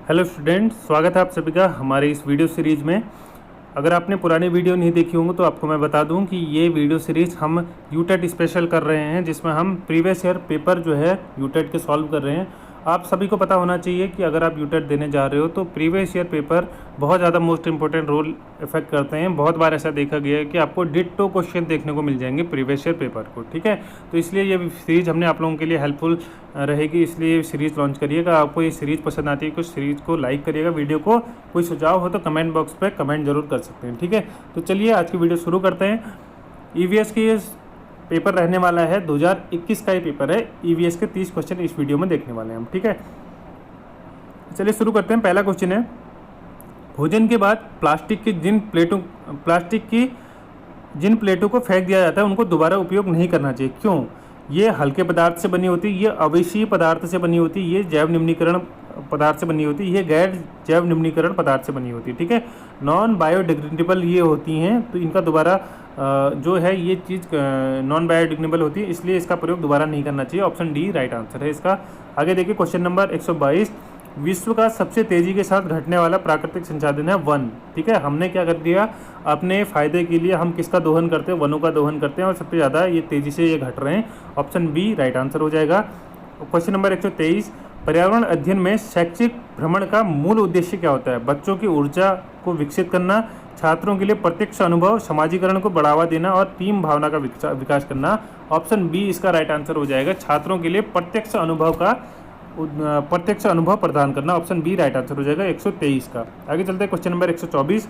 Hello students, स्वागत है आप सभी का हमारे इस वीडियो सीरीज़ में। अगर आपने पुरानी वीडियो नहीं देखी होंगी तो आपको मैं बता दूं कि ये वीडियो सीरीज़ हम यूटेट स्पेशल कर रहे हैं, जिसमें हम प्रीवियस ईयर पेपर जो है यूटेट के सॉल्व कर रहे हैं। आप सभी को पता होना चाहिए कि अगर आप यूटेट देने जा रहे हो तो प्रीवियस ईयर पेपर बहुत ज़्यादा मोस्ट इंपॉर्टेंट रोल इफेक्ट करते हैं। बहुत बार ऐसा देखा गया है कि आपको डिट्टो क्वेश्चन देखने को मिल जाएंगे प्रीवियस ईयर पेपर को, ठीक है। तो इसलिए ये सीरीज़ हमने आप लोगों के लिए हेल्पफुल रहेगी, इसलिए सीरीज़ लॉन्च करिएगा। आपको ये सीरीज़ पसंद आती है कुछ सीरीज़ को लाइक करिएगा, वीडियो को कोई सुझाव हो तो कमेंट बॉक्स पे कमेंट जरूर कर सकते हैं, ठीक है। तो चलिए आज की वीडियो शुरू करते हैं। ईवीएस की पेपर रहने वाला है 2021 का ये पेपर है। ईवीएस के 30 क्वेश्चन इस वीडियो में देखने वाले हैं हम, ठीक है। चलिए शुरू करते हैं। पहला क्वेश्चन है, भोजन के बाद प्लास्टिक की जिन प्लेटों को फेंक दिया जाता है उनको दोबारा उपयोग नहीं करना चाहिए, क्यों? ये हल्के पदार्थ से बनी होती है, ये अवशेषीय पदार्थ से बनी होती है, ये जैव निम्नीकरण पदार्थ से बनी होती है, ये गैर जैव निम्नीकरण पदार्थ से बनी होती है, ठीक है। नॉन बायोडिग्रेडेबल ये होती हैं, तो इनका दोबारा जो है ये चीज़ नॉन बायोडिग्रेडेबल होती है, इसलिए इसका प्रयोग दोबारा नहीं करना चाहिए। ऑप्शन डी राइट आंसर है इसका। आगे देखिए क्वेश्चन नंबर 122, विश्व का सबसे तेज़ी के साथ घटने वाला प्राकृतिक संसाधन है वन, ठीक है। हमने क्या कर दिया, अपने फ़ायदे के लिए हम किसका दोहन करते हैं? वनों का दोहन करते हैं, और सबसे ज़्यादा ये तेज़ी से ये घट रहे हैं। ऑप्शन बी राइट आंसर हो जाएगा। क्वेश्चन नंबर 123, पर्यावरण अध्ययन में शैक्षिक भ्रमण का मूल उद्देश्य क्या होता है? बच्चों की ऊर्जा को विकसित करना, छात्रों के लिए प्रत्यक्ष अनुभव, समाजीकरण को बढ़ावा देना और टीम भावना का विकास करना। ऑप्शन बी इसका राइट आंसर हो जाएगा। छात्रों के लिए प्रत्यक्ष अनुभव प्रदान करना। ऑप्शन बी राइट आंसर हो जाएगा 123 का। आगे चलते हैं क्वेश्चन नंबर 124,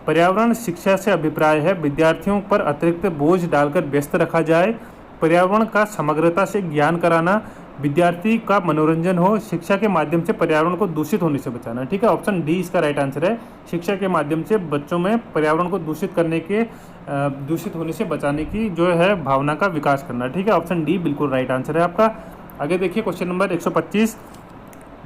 पर्यावरण शिक्षा से अभिप्राय है विद्यार्थियों पर अतिरिक्त बोझ डालकर व्यस्त रखा जाए, पर्यावरण का समग्रता से ज्ञान कराना, विद्यार्थी का मनोरंजन हो, शिक्षा के माध्यम से पर्यावरण को दूषित होने से बचाना, ठीक है। ऑप्शन डी इसका राइट आंसर है। शिक्षा के माध्यम से बच्चों में पर्यावरण को दूषित होने से बचाने की जो है भावना का विकास करना, ठीक है। ऑप्शन डी बिल्कुल राइट आंसर है आपका। आगे देखिए क्वेश्चन नंबर 125,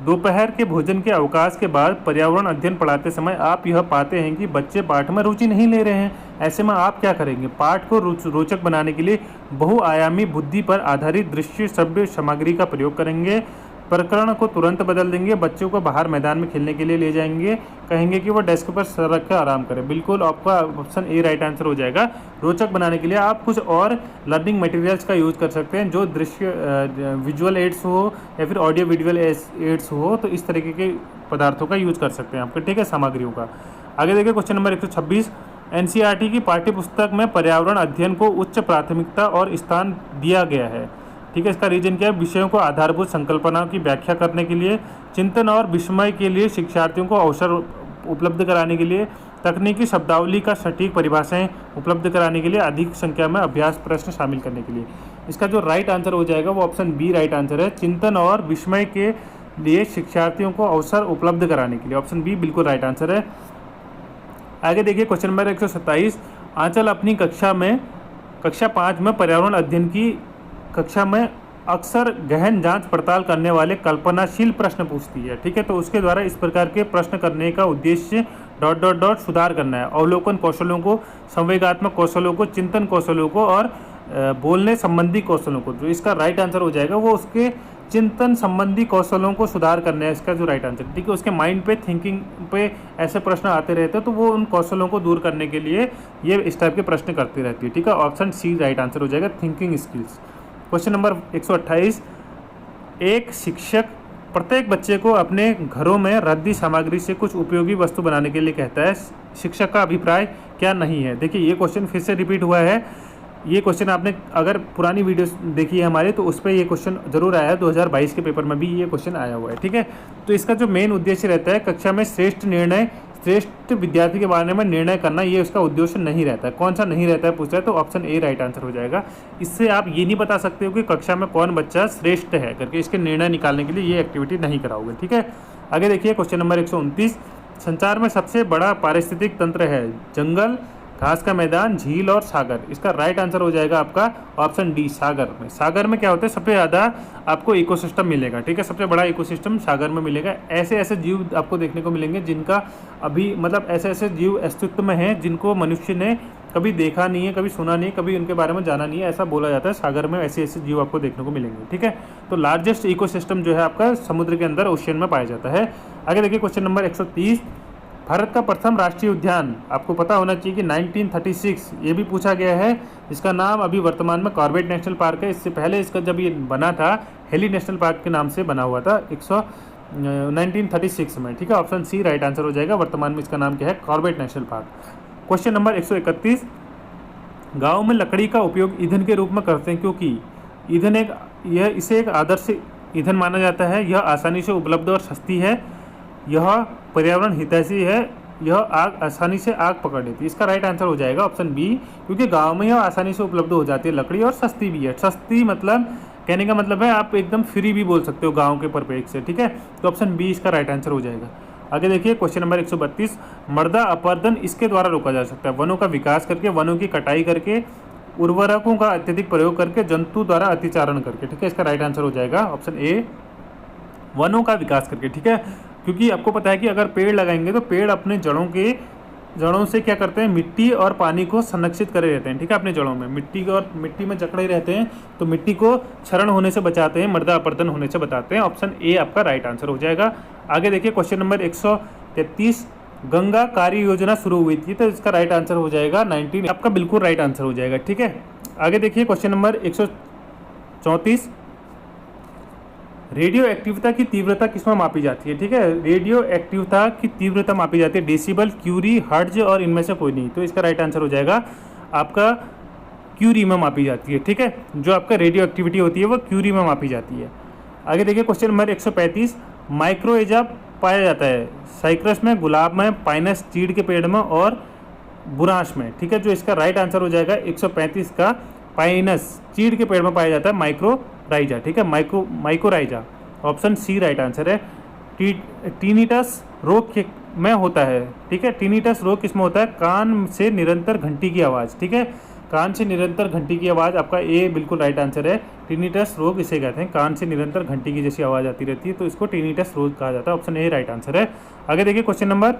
दोपहर के भोजन के अवकाश के बाद पर्यावरण अध्ययन पढ़ाते समय आप यह पाते हैं कि बच्चे पाठ में रुचि नहीं ले रहे हैं। ऐसे में आप क्या करेंगे? पाठ को रोचक बनाने के लिए बहुआयामी बुद्धि पर आधारित दृश्य श्रव्य सामग्री का प्रयोग करेंगे, प्रकरण को तुरंत बदल देंगे, बच्चों को बाहर मैदान में खेलने के लिए ले जाएंगे, कहेंगे कि वो डेस्क पर सर रख कर आराम करें। बिल्कुल आपका ऑप्शन ए राइट आंसर हो जाएगा। रोचक बनाने के लिए आप कुछ और लर्निंग मटेरियल्स का यूज़ कर सकते हैं, जो दृश्य विजुअल एड्स हो या फिर ऑडियो विजुअल एड्स हो, तो इस तरीके के पदार्थों का यूज़ कर सकते हैं आपके, ठीक है, सामग्रियों का। आगे देखिए क्वेश्चन नंबर 126, एनसीईआरटी की पाठ्यपुस्तक में पर्यावरण अध्ययन को उच्च प्राथमिकता और स्थान दिया गया है, ठीक है। इसका रीजन क्या है? विषयों को आधारभूत संकल्पनाओं की व्याख्या करने के लिए, चिंतन और विस्मय के लिए, शिक्षार्थियों को अवसर उपलब्ध कराने के लिए, तकनीकी शब्दावली का सटीक परिभाषाएं उपलब्ध कराने के लिए, अधिक संख्या में अभ्यास प्रश्न शामिल करने के लिए। इसका जो राइट आंसर हो जाएगा वो ऑप्शन बी राइट आंसर है। चिंतन और विस्मय के लिए शिक्षार्थियों को अवसर उपलब्ध कराने के लिए। ऑप्शन बी बिल्कुल राइट आंसर है। आगे देखिए क्वेश्चन नंबर 127, आंचल अपनी कक्षा 5 में पर्यावरण अध्ययन की कक्षा में अक्सर गहन जांच पड़ताल करने वाले कल्पनाशील प्रश्न पूछती है, ठीक है। तो उसके द्वारा इस प्रकार के प्रश्न करने का उद्देश्य ... सुधार करना है, अवलोकन कौशलों को, संवेगात्मक कौशलों को, चिंतन कौशलों को और बोलने संबंधी कौशलों को। जो इसका राइट आंसर हो जाएगा वो उसके चिंतन संबंधी कौशलों को सुधार करना है, इसका जो राइट आंसर, ठीक है। उसके माइंड पे, थिंकिंग पे ऐसे प्रश्न आते रहते हैं, तो वो उन कौशलों को दूर करने के लिए ये इस टाइप के प्रश्न करती रहती है, ठीक है। ऑप्शन सी राइट आंसर हो जाएगा, थिंकिंग स्किल्स। क्वेश्चन नंबर 128, एक शिक्षक प्रत्येक बच्चे को अपने घरों में रद्दी सामग्री से कुछ उपयोगी वस्तु बनाने के लिए कहता है, शिक्षक का अभिप्राय क्या नहीं है? देखिए ये क्वेश्चन फिर से रिपीट हुआ है। ये क्वेश्चन आपने अगर पुरानी वीडियो देखी है हमारी तो उस पर ये क्वेश्चन जरूर आया है, 2022 के पेपर में भी ये क्वेश्चन आया हुआ है, ठीक है। तो इसका जो मेन उद्देश्य रहता है, कक्षा में श्रेष्ठ विद्यार्थी के बारे में निर्णय करना, ये उसका उद्देश्य नहीं रहता है। कौन सा नहीं रहता है पूछ रहा है, तो ऑप्शन ए राइट आंसर हो जाएगा। इससे आप ये नहीं बता सकते हो कि कक्षा में कौन बच्चा श्रेष्ठ है करके, इसके निर्णय निकालने के लिए ये एक्टिविटी नहीं कराओगे, ठीक है। आगे देखिए क्वेश्चन नंबर 129, संसार में सबसे बड़ा पारिस्थितिक तंत्र है जंगल, घास का मैदान, झील और सागर। इसका राइट आंसर हो जाएगा आपका ऑप्शन डी सागर में। सागर में क्या होता है, सबसे ज़्यादा आपको इकोसिस्टम मिलेगा, ठीक है। सबसे बड़ा इकोसिस्टम सागर में मिलेगा। ऐसे ऐसे जीव आपको देखने को मिलेंगे जिनका अभी मतलब ऐसे ऐसे जीव अस्तित्व में हैं जिनको मनुष्य ने कभी देखा नहीं है, कभी सुना नहीं है, कभी उनके बारे में जाना नहीं है, ऐसा बोला जाता है। सागर में ऐसे ऐसे जीव आपको देखने को मिलेंगे, ठीक है। तो लार्जेस्ट इकोसिस्टम जो है आपका समुद्र के अंदर ओशियन में पाया जाता है। आगे देखिए क्वेश्चन नंबर 130, भारत का प्रथम राष्ट्रीय उद्यान आपको पता होना चाहिए कि 1936 ये भी पूछा गया है। इसका नाम अभी वर्तमान में कॉर्बेट नेशनल पार्क है। इससे पहले इसका जब ये बना था हेली नेशनल पार्क के नाम से बना हुआ था 1936 में, ठीक है। ऑप्शन सी राइट आंसर हो जाएगा। वर्तमान में इसका नाम क्या है? Corbett national park. Question number 131, गाँव में लकड़ी का उपयोग ईंधन के रूप में करते हैं क्योंकि इसे एक आदर्श ईंधन माना जाता है। यह आसानी से उपलब्ध और सस्ती है, यह पर्यावरण हितैषी है, यह आग आसानी से आग पकड़ लेती है। इसका राइट आंसर हो जाएगा ऑप्शन बी, क्योंकि गांव में यह आसानी से उपलब्ध हो जाती है लकड़ी और सस्ती भी है। सस्ती मतलब कहने का मतलब है आप एकदम फ्री भी बोल सकते हो गांव के परिप्रेक्ष्य से, ठीक है। तो ऑप्शन बी इसका राइट आंसर हो जाएगा। आगे देखिए क्वेश्चन नंबर 132, मृदा अपरदन इसके द्वारा रोका जा सकता है? वनों का विकास करके, वनों की कटाई करके, उर्वरकों का अत्यधिक प्रयोग करके, जंतु द्वारा अतिचारण करके, ठीक है। इसका राइट आंसर हो जाएगा ऑप्शन ए, वनों का विकास करके, ठीक है। क्योंकि आपको पता है कि अगर पेड़ लगाएंगे तो पेड़ अपने जड़ों से क्या करते हैं? मिट्टी और पानी को संरक्षित करे रहते हैं, ठीक है। अपने जड़ों में मिट्टी में जकड़े रहते हैं, तो मिट्टी को क्षरण होने से बचाते हैं, मृदा अपरदन होने से बचाते हैं। ऑप्शन ए आपका राइट आंसर हो जाएगा। आगे देखिए क्वेश्चन नंबर 133, गंगा कार्य योजना शुरू हुई थी, तो इसका राइट आंसर हो जाएगा 19, आपका बिल्कुल राइट आंसर हो जाएगा, ठीक है। आगे देखिए क्वेश्चन नंबर 134, रेडियो एक्टिविटी की तीव्रता किसमें मापी जाती है? ठीक है, रेडियो एक्टिविटी की तीव्रता मापी जाती है डेसिबल, क्यूरी, हर्ट्ज और इनमें से कोई नहीं। तो इसका राइट आंसर हो जाएगा आपका क्यूरी में मापी जाती है, ठीक है। जो आपका रेडियो एक्टिविटी होती है वो क्यूरी में मापी जाती है। आगे देखिए क्वेश्चन नंबर 135, माइक्रोएजा पाया जाता है साइप्रस में, गुलाब में, पाइनस चीड़ के पेड़ में और बुरांश में, ठीक है। जो इसका राइट आंसर हो जाएगा 135 का पाइनस चीड़ के पेड़ में पाया जाता है माइक्रोराइजा, ठीक है। Mycorrhiza option C right answer है। टीनिटस रोग में होता है, ठीक है। टीनिटस रोग किसमें होता है? कान से निरंतर घंटी की आवाज़, ठीक है। कान से निरंतर घंटी की आवाज़, आपका ए बिल्कुल राइट आंसर है। टीनिटस रोग इसे कहते हैं, कान से निरंतर घंटी की जैसी आवाज़ आती रहती है, तो इसको टीनिटस रोग कहा जाता है। ऑप्शन ए राइट आंसर है। आगे देखिए क्वेश्चन नंबर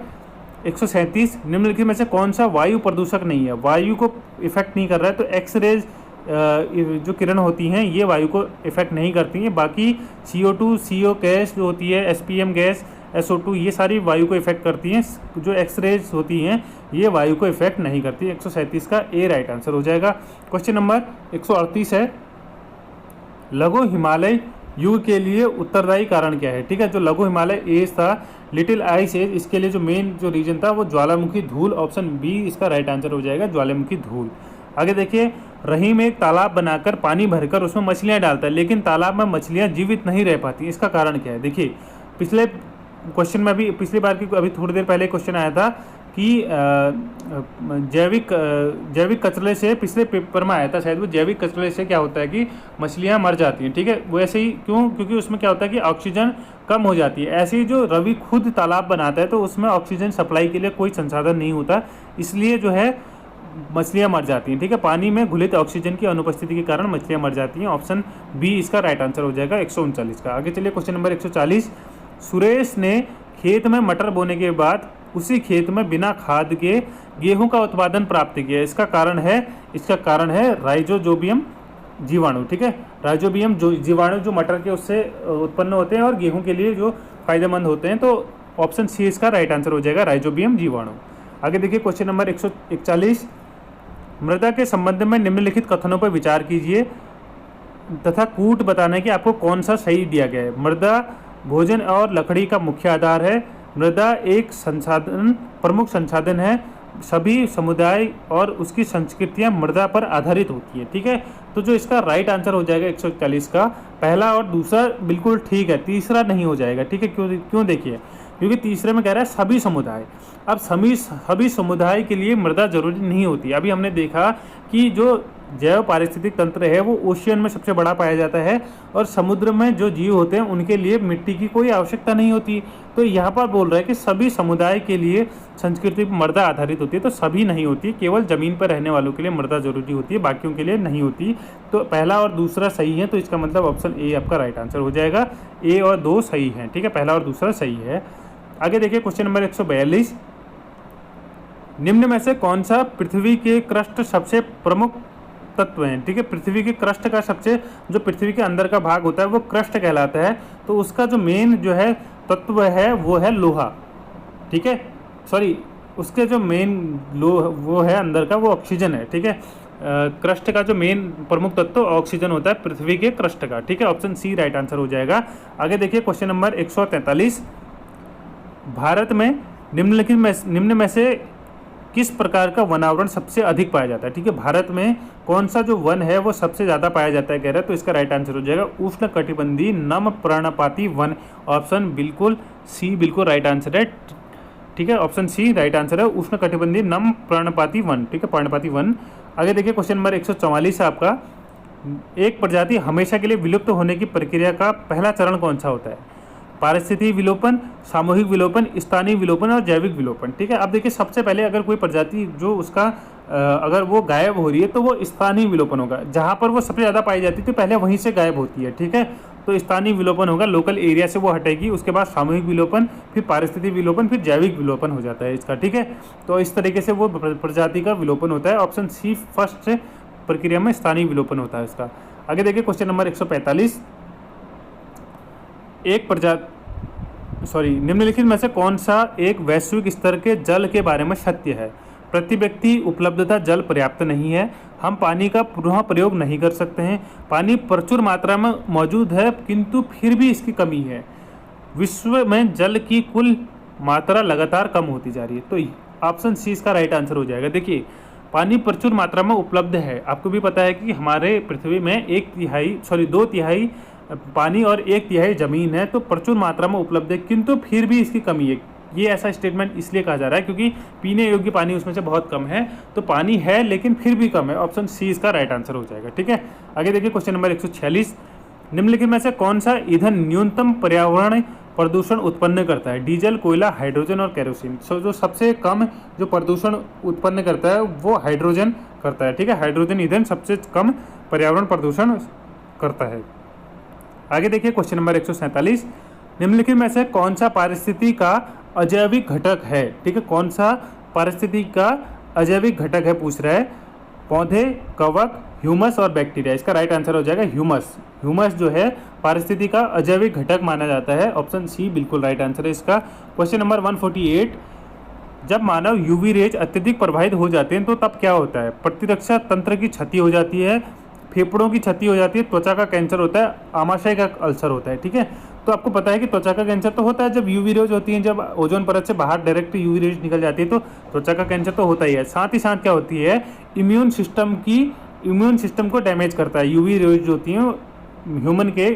137, निम्नलिखित में से कौन सा वायु प्रदूषक नहीं है? वायु को इफेक्ट नहीं कर रहा है, तो एक्सरेज जो किरण होती हैं ये वायु को इफेक्ट नहीं करती हैं। बाकी CO2, CO गैस जो होती है, SPM गैस, SO2, ये सारी वायु को इफेक्ट करती हैं। जो एक्सरेज होती हैं ये वायु को इफेक्ट नहीं करती। 137 का ए राइट आंसर हो जाएगा। क्वेश्चन नंबर 138 है, लघु हिमालय युग के लिए उत्तरदायी कारण क्या है? ठीक है, जो लघु हिमालय एज था, लिटिल आइस एज, इसके लिए जो मेन जो रीजन था वो ज्वालामुखी धूल। ऑप्शन बी इसका राइट आंसर हो जाएगा, ज्वालामुखी धूल। आगे देखिए, रहीम एक तालाब बनाकर पानी भरकर उसमें मछलियां डालता है, लेकिन तालाब में मछलियां जीवित नहीं रह पाती। इसका कारण क्या है? देखिए, पिछले क्वेश्चन में भी, पिछली बार की अभी थोड़ी देर पहले क्वेश्चन आया था कि जैविक कचरे से, पिछले पेपर में आया था शायद वो, जैविक कचरे से क्या होता है कि मछलियां मर जाती हैं, ठीक है। वैसे ही क्यों? क्योंकि उसमें क्या होता है कि ऑक्सीजन कम हो जाती है। ऐसे ही जो रवि खुद तालाब बनाता है तो उसमें ऑक्सीजन सप्लाई के लिए कोई संसाधन नहीं होता, इसलिए जो है मछलियां मर जाती हैं, ठीक है। पानी में घुलित ऑक्सीजन की अनुपस्थिति के कारण मछलियां मर जाती हैं। ऑप्शन बी इसका राइट आंसर हो जाएगा 139 का। आगे चलिए क्वेश्चन नंबर 140, सुरेश ने खेत में मटर बोने के बाद उसी खेत में बिना खाद के गेहूं का उत्पादन प्राप्त किया। इसका कारण है राइजोबियम जीवाणु, ठीक है। राइजोबियम जो जीवाणु जो मटर के उससे उत्पन्न होते हैं और गेहूं के लिए जो फायदेमंद होते हैं, तो ऑप्शन सी इसका राइट आंसर हो जाएगा, राइजोबियम जीवाणु। आगे देखिए क्वेश्चन नंबर 141, मृदा के संबंध में निम्नलिखित कथनों पर विचार कीजिए तथा कूट बताना है कि आपको कौन सा सही दिया गया है। मृदा भोजन और लकड़ी का मुख्य आधार है। मृदा एक प्रमुख संसाधन है। सभी समुदाय और उसकी संस्कृतियां मृदा पर आधारित होती है, ठीक है। तो जो इसका राइट आंसर हो जाएगा 141 का, पहला और दूसरा बिल्कुल ठीक है, तीसरा नहीं हो जाएगा, ठीक है। क्यों देखिए, क्योंकि तीसरे में कह रहा है सभी समुदाय। अब सभी समुदाय के लिए मृदा जरूरी नहीं होती। अभी हमने देखा कि जो जैव पारिस्थितिक तंत्र है वो ओशियन में सबसे बड़ा पाया जाता है, और समुद्र में जो जीव होते हैं उनके लिए मिट्टी की कोई आवश्यकता नहीं होती। तो यहाँ पर बोल रहा है कि सभी समुदाय के लिए संस्कृति मृदा आधारित होती है, तो सभी नहीं होती, केवल ज़मीन पर रहने वालों के लिए मृदा जरूरी होती है, बाकियों के लिए नहीं होती। तो पहला और दूसरा सही है, तो इसका मतलब ऑप्शन ए आपका राइट आंसर हो जाएगा। ए और 2 सही हैं, ठीक है, पहला और दूसरा सही है। आगे देखिए क्वेश्चन नंबर 142, निम्न में से कौन सा पृथ्वी के क्रस्ट सबसे प्रमुख तत्व हैं? ठीक है, पृथ्वी के क्रस्ट का सबसे, जो पृथ्वी के अंदर का भाग होता है वो क्रस्ट कहलाता है। तो उसका जो मेन जो है तत्व है वो है लोहा। ठीक है, सॉरी, उसके जो मेन वो है अंदर का, वो ऑक्सीजन है। ठीक है, क्रस्ट का जो मेन प्रमुख तत्व ऑक्सीजन होता है पृथ्वी के क्रस्ट का। ठीक है, ऑप्शन सी राइट आंसर हो जाएगा। आगे देखिए क्वेश्चन नंबर 143, भारत में निम्न में से किस प्रकार का वनावरण सबसे अधिक पाया जाता है? ठीक है, भारत में कौन सा जो वन है वो सबसे ज़्यादा पाया जाता है कह रहा है, तो इसका राइट आंसर हो जाएगा उष्णकटिबंधीय नम पर्णपाती वन। ऑप्शन बिल्कुल सी बिल्कुल राइट आंसर है। ठीक है, ऑप्शन सी राइट आंसर है, उष्णकटिबंधीय नम पर्णपाती वन। ठीक है, पर्णपाती वन। आगे देखिए क्वेश्चन नंबर 144 है आपका, एक प्रजाति हमेशा के लिए विलुप्त होने की प्रक्रिया का पहला चरण कौन सा होता है? पारिस्थितिक विलोपन, सामूहिक विलोपन, स्थानीय विलोपन और जैविक विलोपन। ठीक है, अब देखिए सबसे पहले अगर कोई प्रजाति जो उसका अगर वो गायब हो रही है तो वो स्थानीय विलोपन होगा। जहाँ पर वो सबसे ज़्यादा पाई जाती थी पहले वहीं से गायब होती है। ठीक है, तो स्थानीय विलोपन होगा, लोकल एरिया से वो हटेगी, उसके बाद सामूहिक विलोपन, फिर पारिस्थितिक विलोपन, फिर जैविक विलोपन हो जाता है इसका। ठीक है, तो इस तरीके से वो प्रजाति का विलोपन होता है। ऑप्शन सी फर्स्ट प्रक्रिया में स्थानीय विलोपन होता है इसका। आगे देखिए क्वेश्चन नंबर 145, निम्नलिखित में से कौन सा एक वैश्विक स्तर के जल के बारे में सत्य है? प्रति व्यक्ति उपलब्धता जल पर्याप्त नहीं है, हम पानी का पुनः प्रयोग नहीं कर सकते हैं, पानी प्रचुर मात्रा में मौजूद है किंतु फिर भी इसकी कमी है, विश्व में जल की कुल मात्रा लगातार कम होती जा रही है। तो ऑप्शन सी इसका राइट आंसर हो जाएगा। देखिए, पानी प्रचुर मात्रा में उपलब्ध है, आपको भी पता है कि हमारे पृथ्वी में 2 तिहाई पानी और 1 तिहाई जमीन है, तो प्रचुर मात्रा में उपलब्ध है किंतु फिर भी इसकी कमी है। ये ऐसा स्टेटमेंट इसलिए कहा जा रहा है क्योंकि पीने योग्य पानी उसमें से बहुत कम है, तो पानी है लेकिन फिर भी कम है। ऑप्शन सी इसका राइट आंसर हो जाएगा। ठीक है, आगे देखिए क्वेश्चन नंबर 146, निम्नलिखित में से कौन सा ईंधन न्यूनतम पर्यावरण प्रदूषण उत्पन्न करता है? डीजल, कोयला, हाइड्रोजन और केरोसिन। जो सबसे कम जो प्रदूषण उत्पन्न करता है वो हाइड्रोजन करता है। ठीक है, हाइड्रोजन ईंधन सबसे कम पर्यावरण प्रदूषण करता है। आगे देखिए क्वेश्चन नंबर 147, निम्नलिखित में से कौन सा पारिस्थितिकी का अजैविक घटक है? ठीक है, कौन सा पारिस्थितिकी का अजैविक घटक है पूछ रहा है? पौधे, कवक, ह्यूमस और बैक्टीरिया। इसका राइट आंसर हो जाएगा ह्यूमस। ह्यूमस जो है पारिस्थितिकी का अजैविक घटक माना जाता है। ऑप्शन सी बिल्कुल राइट आंसर है इसका। क्वेश्चन नंबर 148, जब मानव यूवी रेज अत्यधिक प्रभावित हो जाते हैं तो तब क्या होता है? प्रतिरक्षा तंत्र की क्षति हो जाती है, फेफड़ों की क्षति हो जाती है, त्वचा का कैंसर होता है, आमाशय का अल्सर होता है। ठीक है, तो आपको पता है कि त्वचा का कैंसर तो होता है जब यूवी रेज होती है, जब ओजोन परत से बाहर डायरेक्ट यूवी रेज निकल जाती है तो त्वचा का कैंसर तो होता ही है। साथ ही साथ क्या होती है, इम्यून सिस्टम को डैमेज करता है। यूवी रेज होती हैं ह्यूमन के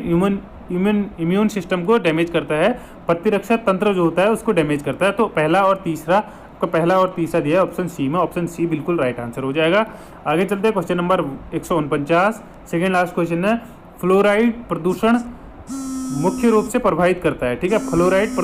इम्यून सिस्टम को डैमेज करता है, प्रतिरक्षा तंत्र जो होता है उसको डैमेज करता है। तो पहला और तीसरा दिया है ऑप्शन सी में। ऑप्शन सी बिल्कुल राइट आंसर हो जाएगा। आगे चलते हैं question number 149, second last question है, फ्लोराइड प्रदूषण मुख्य रूप से प्रभावित करता है। ठीक है, फ्लोराइड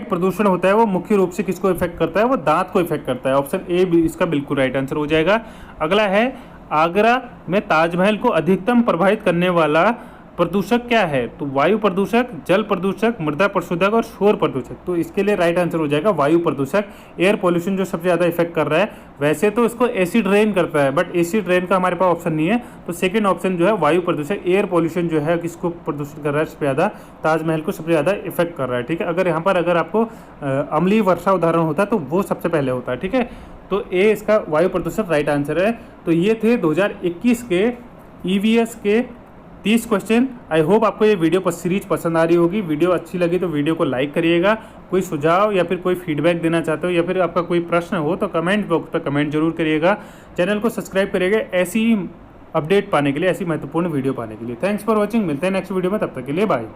प्रदूषण होता है वो मुख्य रूप से किसको इफेक्ट करता है? वो दांत को इफेक्ट करता है। ऑप्शन ए इसका बिल्कुल राइट आंसर हो जाएगा। अगला है, आगरा में ताजमहल को अधिकतम प्रभावित करने वाला प्रदूषक क्या है? तो वायु प्रदूषक, जल प्रदूषक, मृदा प्रदूषक और शोर प्रदूषक। तो इसके लिए राइट आंसर हो जाएगा वायु प्रदूषक। एयर पॉल्यूशन जो सबसे ज़्यादा इफेक्ट कर रहा है, वैसे तो इसको एसिड रेन करता है बट एसिड रेन का हमारे पास ऑप्शन नहीं है, तो सेकंड ऑप्शन जो है वायु प्रदूषक, एयर पॉल्यूशन जो है किसको प्रदूषित कर रहा है सबसे ज़्यादा? ताजमहल को सबसे ज़्यादा इफेक्ट कर रहा है। ठीक है, अगर आपको अम्लीय वर्षा उदाहरण होता तो वो सबसे पहले होता है। ठीक है, तो ए इसका वायु प्रदूषण राइट आंसर है। तो ये थे 2021 के EVS के 30 क्वेश्चन। आई होप आपको ये वीडियो सीरीज पसंद आ रही होगी। वीडियो अच्छी लगी तो वीडियो को लाइक करिएगा। कोई सुझाव या फिर कोई फीडबैक देना चाहते हो या फिर आपका कोई प्रश्न हो तो कमेंट बॉक्स पर कमेंट जरूर करिएगा। चैनल को सब्सक्राइब करिएगा ऐसी अपडेट पाने के लिए, ऐसी महत्वपूर्ण वीडियो पाने के लिए। Thanks for watching. मिलते हैं नेक्स्ट वीडियो में, तब तक के लिए बाय।